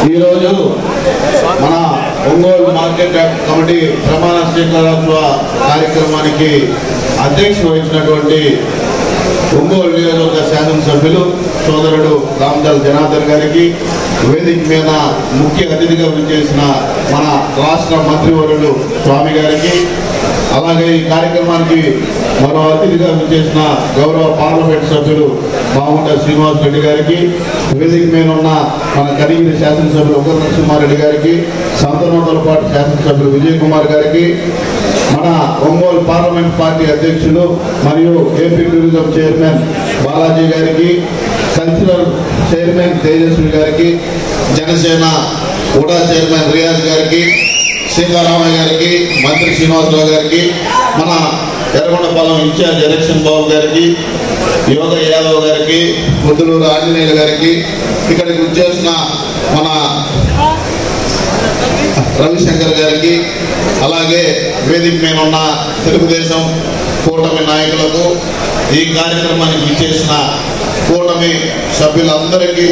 ఈరోజు మన Ongole market committee ప్రమాణ స్వీకారోత్సవ కార్యక్రమానికి అధ్యక్షత వహించినటువంటి ఒంగోలు నియోజకవర్గ శాసనసభ్యులు సోదరుడు రామదాల్ జనార్దన్ గారికి, వేదిక మీద ముఖ్య అతిథిగా విచ్చేసిన మన రాష్ట్ర మంత్రివర్యులు స్వామి గారికి, అలాగే ఈ కార్యక్రమానికి మరో అతిథిగా విచ్చేసిన గౌరవ పార్లమెంట్ సభ్యులు మామూట శ్రీనివాస్ రెడ్డి గారికి, వేదిక మీద ఉన్న మన కరీగిరి శాసనసభ్యులు ఉగ్ర నరసింహారెడ్డి గారికి, సంతనోదలపాటు శాసనసభ్యులు విజయ్ కుమార్ గారికి, మన ఒంగోలు పార్లమెంట్ పార్టీ అధ్యక్షులు మరియు ఏపీ టూరిజం చైర్మన్ బాలాజీ గారికి, కల్చరల్ చైర్మన్ తేజస్వి గారికి, జనసేన ఉడా చైర్మన్ రియాజ్ గారికి, సీతారామయ్య గారికి, మంత్రి శ్రీనివాసరావు గారికి, మన ఎర్రగొండపాలెం ఇన్ఛార్జ్ ఎలక్షన్ బాబు గారికి, యోగ యాదవ్ గారికి, ముద్దులూరు ఆంజనేయులు గారికి, ఇక్కడికి వచ్చేసిన మన రవిశంకర్ గారికి, అలాగే వేదిక మీద ఉన్న తెలుగుదేశం కూటమి నాయకులకు, ఈ కార్యక్రమానికి ఇచ్చేసిన కూటమి సభ్యులందరికీ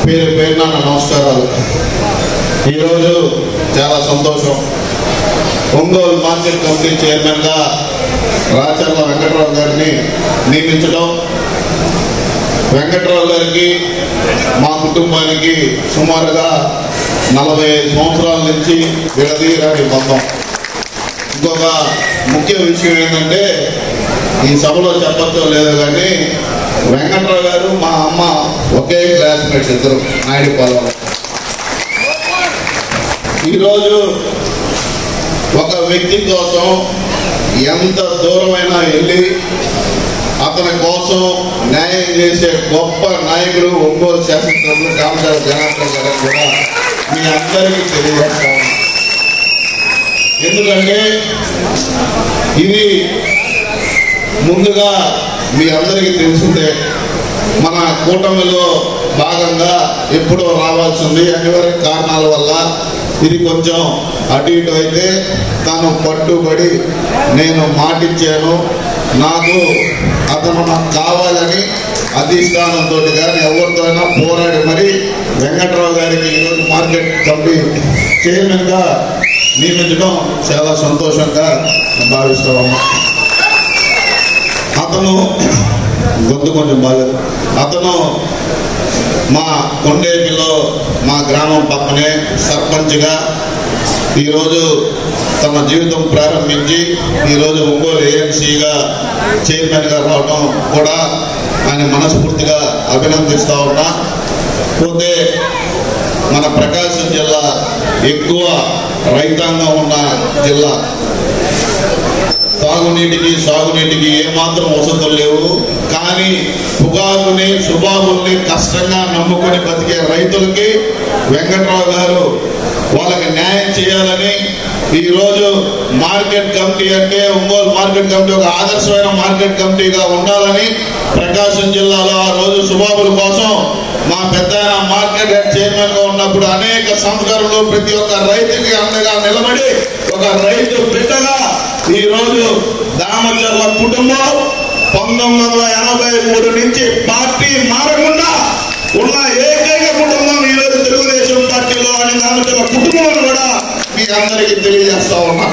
పేరు పేరున నమస్కారాలు. ఈరోజు చాలా సంతోషం. ఒంగోలు మార్కెట్ కమిటీ చైర్మన్గా రాచర్ల వెంకట్రావు గారిని నియమించడం, వెంకట్రావు గారికి మా కుటుంబానికి సుమారుగా 45 సంవత్సరాల నుంచి విడదీయరాని బంధం. ఇంకొక ముఖ్య విషయం ఏంటంటే, ఈ సభలో చెప్పచ్చో లేదో కానీ వెంకట్రావు గారు మా అమ్మ ఒకే క్లాస్మేట్స్, ఇద్దరు నాయుడుపాలెం. ఈరోజు ఒక వ్యక్తి కోసం ఎంత దూరమైనా వెళ్ళి అతని కోసం న్యాయం చేసే గొప్ప నాయకుడు ఒంగోలు శాసనసభ్యులు రామదాల్ జనార్దన్ గారు కూడా మీ అందరికీ తెలియజేస్తాం. ఎందుకంటే ఇది ముందుగా మీ అందరికీ తెలిసిందే, మన కూటమిలో భాగంగా ఎప్పుడో రావాల్సింది, అనివార్య కారణాల వల్ల ఇది కొంచెం అటు ఇటు అయితే తాను పట్టుబడి నేను మాటిచ్చాను, నాకు అతను నాకు కావాలని అధిష్టానంతో కానీ ఎవరితో అయినా పోరాడి మరి వెంకట్రావు గారికి ఈరోజు మార్కెట్ కమిటీ చైర్మన్గా నియమించడం చాలా సంతోషంగా భావిస్తాము. అతను కొంచెం బాగాలేదు. అతను మా కొండేపిలో మా గ్రామం పక్కనే సర్పంచ్గా ఈరోజు తన జీవితం ప్రారంభించి ఈరోజు ఒంగోలు ఏఎన్సీగా చైర్మన్గా రావడం కూడా ఆయన మనస్ఫూర్తిగా అభినందిస్తూ ఉన్నా. పోతే మన ప్రకాశం జిల్లా ఎక్కువ రైతాంగం ఉన్న జిల్లా, తాగునీటికి సాగునీటికి ఏమాత్రం వసతులు లేవు. కానీ పొగాకుని సుబాబుల్ని కష్టంగా నమ్ముకొని బతికే రైతులకి వెంకట్రావు గారు వాళ్ళకి న్యాయం చేయాలని ఈరోజు మార్కెట్ కమిటీ అంటే ఒంగోలు మార్కెట్ కమిటీ ఒక ఆదర్శమైన మార్కెట్ కమిటీగా ఉండాలని ప్రకాశం జిల్లాలో ఆ రోజు సుబాబుల కోసం మా పెద్ద మార్కెట్ హెడ్ చైర్మన్ గా ఉన్నప్పుడు అనేక సంస్కరణలు ప్రతి ఒక్క రైతుకి అండగా నిలబడి ఒక రైతు బిడ్డగా ఈరోజు దామచర్ల కుటుంబం 1983 నుంచి పార్టీ మారకుండా ఉన్న ఏకైక కుటుంబం ఈరోజు తెలుగుదేశం పార్టీలో అని దామచర్ల కుటుంబం కూడా మీకు అందరికీ తెలియజేస్తా ఉన్నా.